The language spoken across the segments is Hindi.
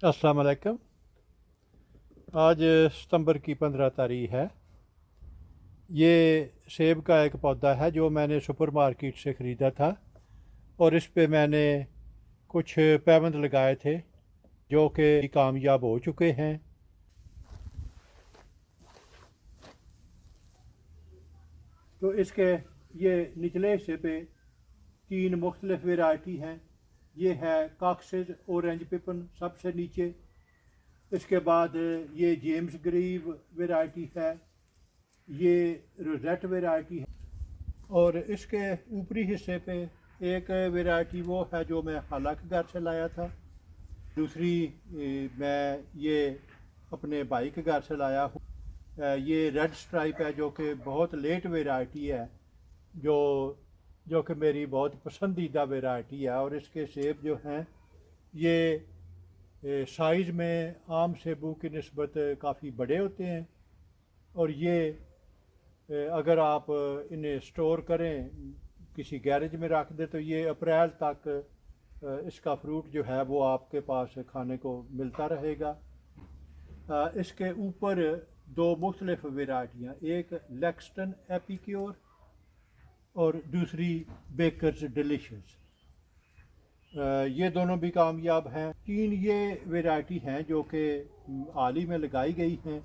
अस्सलाम वालेकुम। आज सितंबर की 15 तारीख है। ये सेब का एक पौधा है जो मैंने सुपरमार्केट से ख़रीदा था और इस पे मैंने कुछ पैबंद लगाए थे जो कि कामयाब हो चुके हैं। तो इसके ये निचले हिस्से पे तीन मुख्तलिफ वैरायटी हैं। ये है कॉक्सेस ऑरेंज पिपन सबसे नीचे। इसके बाद ये जेम्स ग्रीव वैरायटी है। ये रोजेट वैरायटी है और इसके ऊपरी हिस्से पे एक वैरायटी वो है जो मैं खाला के घर से लाया था। दूसरी मैं ये अपने भाई के घर से लाया हूँ। ये रेड स्ट्राइप है जो कि बहुत लेट वैरायटी है, जो जो कि मेरी बहुत पसंदीदा वैरायटी है। और इसके सेब जो हैं ये साइज़ में आम सेबों की निस्बत काफ़ी बड़े होते हैं और ये अगर आप इन्हें स्टोर करें किसी गैरेज में रख दें तो ये अप्रैल तक इसका फ्रूट जो है वो आपके पास खाने को मिलता रहेगा। इसके ऊपर दो मुख्तलिफ वैरायटियाँ, एक लेक्सटन एपिक्योर और दूसरी बेकर्स डिलीशियस। ये दोनों भी कामयाब हैं। तीन ये वैरायटी हैं जो कि हाल ही में लगाई गई हैं।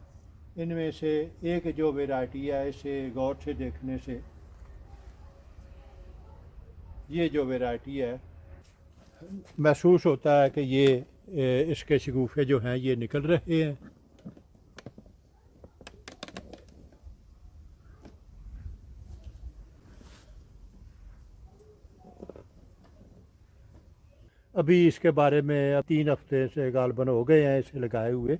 इनमें से एक जो वैरायटी है इसे गौर से देखने से ये जो वैरायटी है महसूस होता है कि ये इसके शगुफ़े जो हैं ये निकल रहे हैं। अभी इसके बारे में 3 हफ्ते से गालबन हो गए हैं इसे लगाए हुए,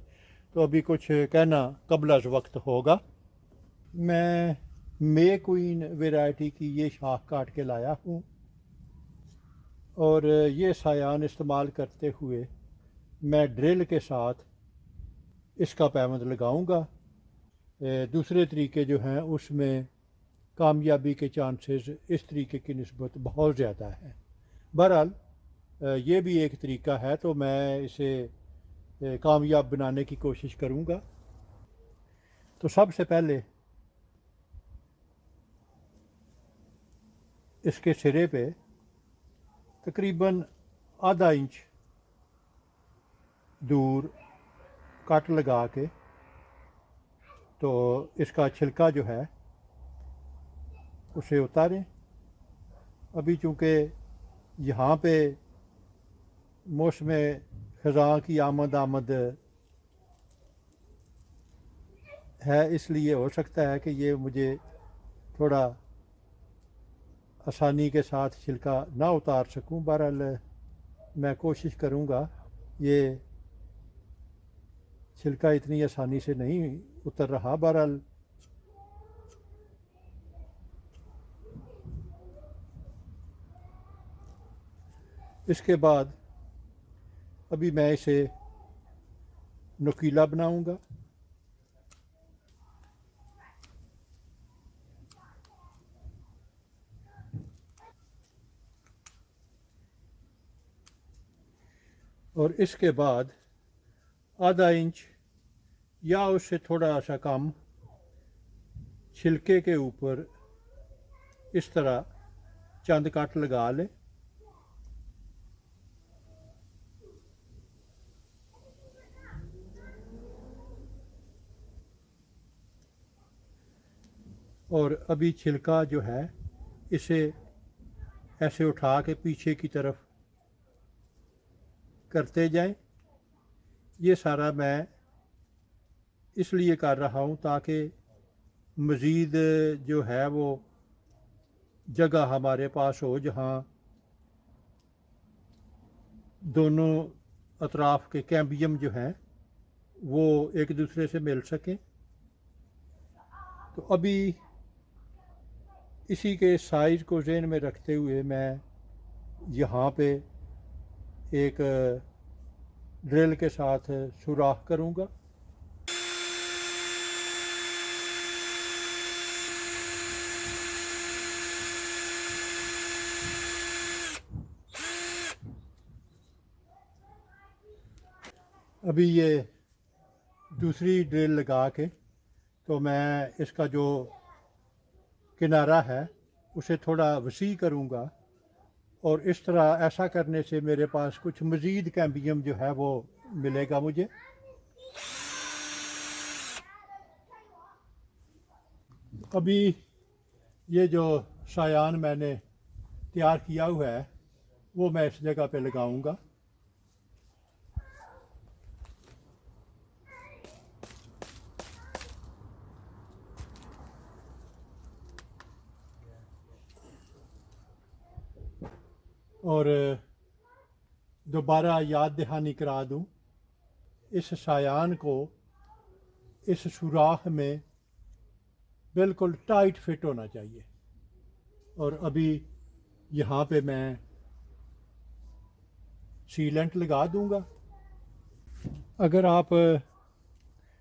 तो अभी कुछ कहना कबल अज़ वक्त होगा। मैं मे क्वीन वैरायटी की ये शाख काट के लाया हूँ और ये सायान इस्तेमाल करते हुए मैं ड्रिल के साथ इसका पैबंद लगाऊंगा। दूसरे तरीके जो हैं उसमें कामयाबी के चांसेस इस तरीके की निस्बत बहुत ज़्यादा है। बहरहाल ये भी एक तरीका है, तो मैं इसे कामयाब बनाने की कोशिश करूँगा। तो सबसे पहले इसके सिरे पे तकरीबन आधा इंच दूर कट लगा के तो इसका छिलका जो है उसे उतारें। अभी चूँकि यहाँ पे मौसम ख़ज़ां की आमद है, इसलिए हो सकता है कि ये मुझे थोड़ा आसानी के साथ छिलका ना उतार सकूं। बहरहाल मैं कोशिश करूँगा। ये छिलका इतनी आसानी से नहीं उतर रहा। बहरहाल इसके बाद अभी मैं इसे नुकीला बनाऊंगा। और इसके बाद आधा इंच या उससे थोड़ा सा कम छिलके के ऊपर इस तरह चंद काट लगा लें। और अभी छिलका जो है इसे ऐसे उठा के पीछे की तरफ करते जाएं। ये सारा मैं इसलिए कर रहा हूँ ताकि मज़ीद जो है वो जगह हमारे पास हो जहाँ दोनों अतराफ़ के कैम्बियम जो हैं वो एक दूसरे से मिल सकें। तो अभी इसी के साइज़ को ज़हन में रखते हुए मैं यहाँ पे एक ड्रिल के साथ सुराख करूँगा। अभी ये दूसरी ड्रिल लगा के तो मैं इसका जो किनारा है उसे थोड़ा वसी करूँगा, और इस तरह ऐसा करने से मेरे पास कुछ मज़ीद कैम्बियम जो है वो मिलेगा मुझे। अभी ये जो सायान मैंने तैयार किया हुआ है वो मैं इस जगह पे लगाऊंगा। और दोबारा याद दहानी करा दूं, इस सायान को इस सुराख में बिल्कुल टाइट फिट होना चाहिए। और अभी यहाँ पे मैं सीलेंट लगा दूंगा। अगर आप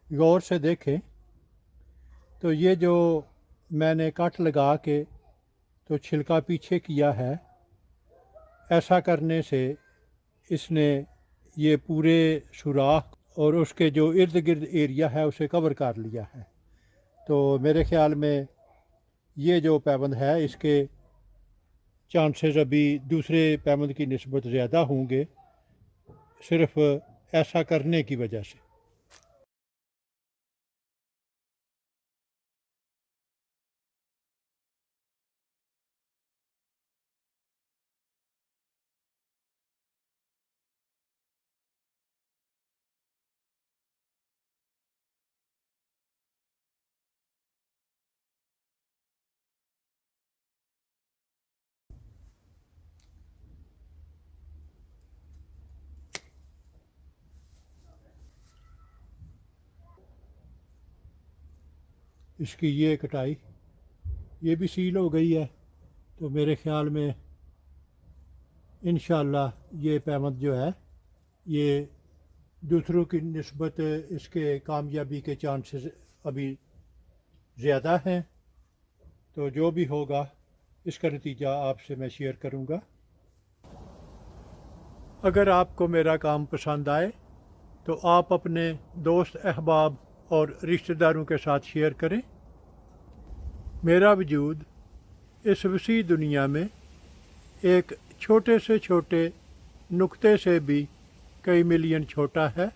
गौर से देखें तो ये जो मैंने कट लगा के तो छिलका पीछे किया है, ऐसा करने से इसने ये पूरे सुराख और उसके जो इर्द गिर्द एरिया है उसे कवर कर लिया है। तो मेरे ख़्याल में ये जो पैबंद है इसके चांसेस अभी दूसरे पैबंद की निस्बत ज़्यादा होंगे, सिर्फ ऐसा करने की वजह से। इसकी ये कटाई ये भी सील हो गई है, तो मेरे ख़्याल में इंशाअल्लाह ये पैबंद जो है ये दूसरों की निस्बत इसके कामयाबी के चांसेस अभी ज़्यादा हैं। तो जो भी होगा इसका नतीजा आपसे मैं शेयर करूँगा। अगर आपको मेरा काम पसंद आए तो आप अपने दोस्त अहबाब और रिश्तेदारों के साथ शेयर करें। मेरा वजूद इस वसी दुनिया में एक छोटे से छोटे नुक्ते से भी कई मिलियन छोटा है।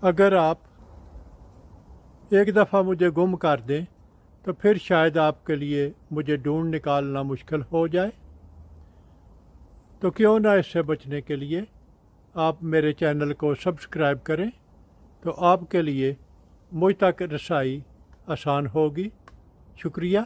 अगर आप एक दफ़ा मुझे गुम कर दें तो फिर शायद आपके लिए मुझे ढूंढ निकालना मुश्किल हो जाए। तो क्यों ना इससे बचने के लिए आप मेरे चैनल को सब्सक्राइब करें, तो आपके लिए मुझ तक रसाई आसान होगी। शुक्रिया।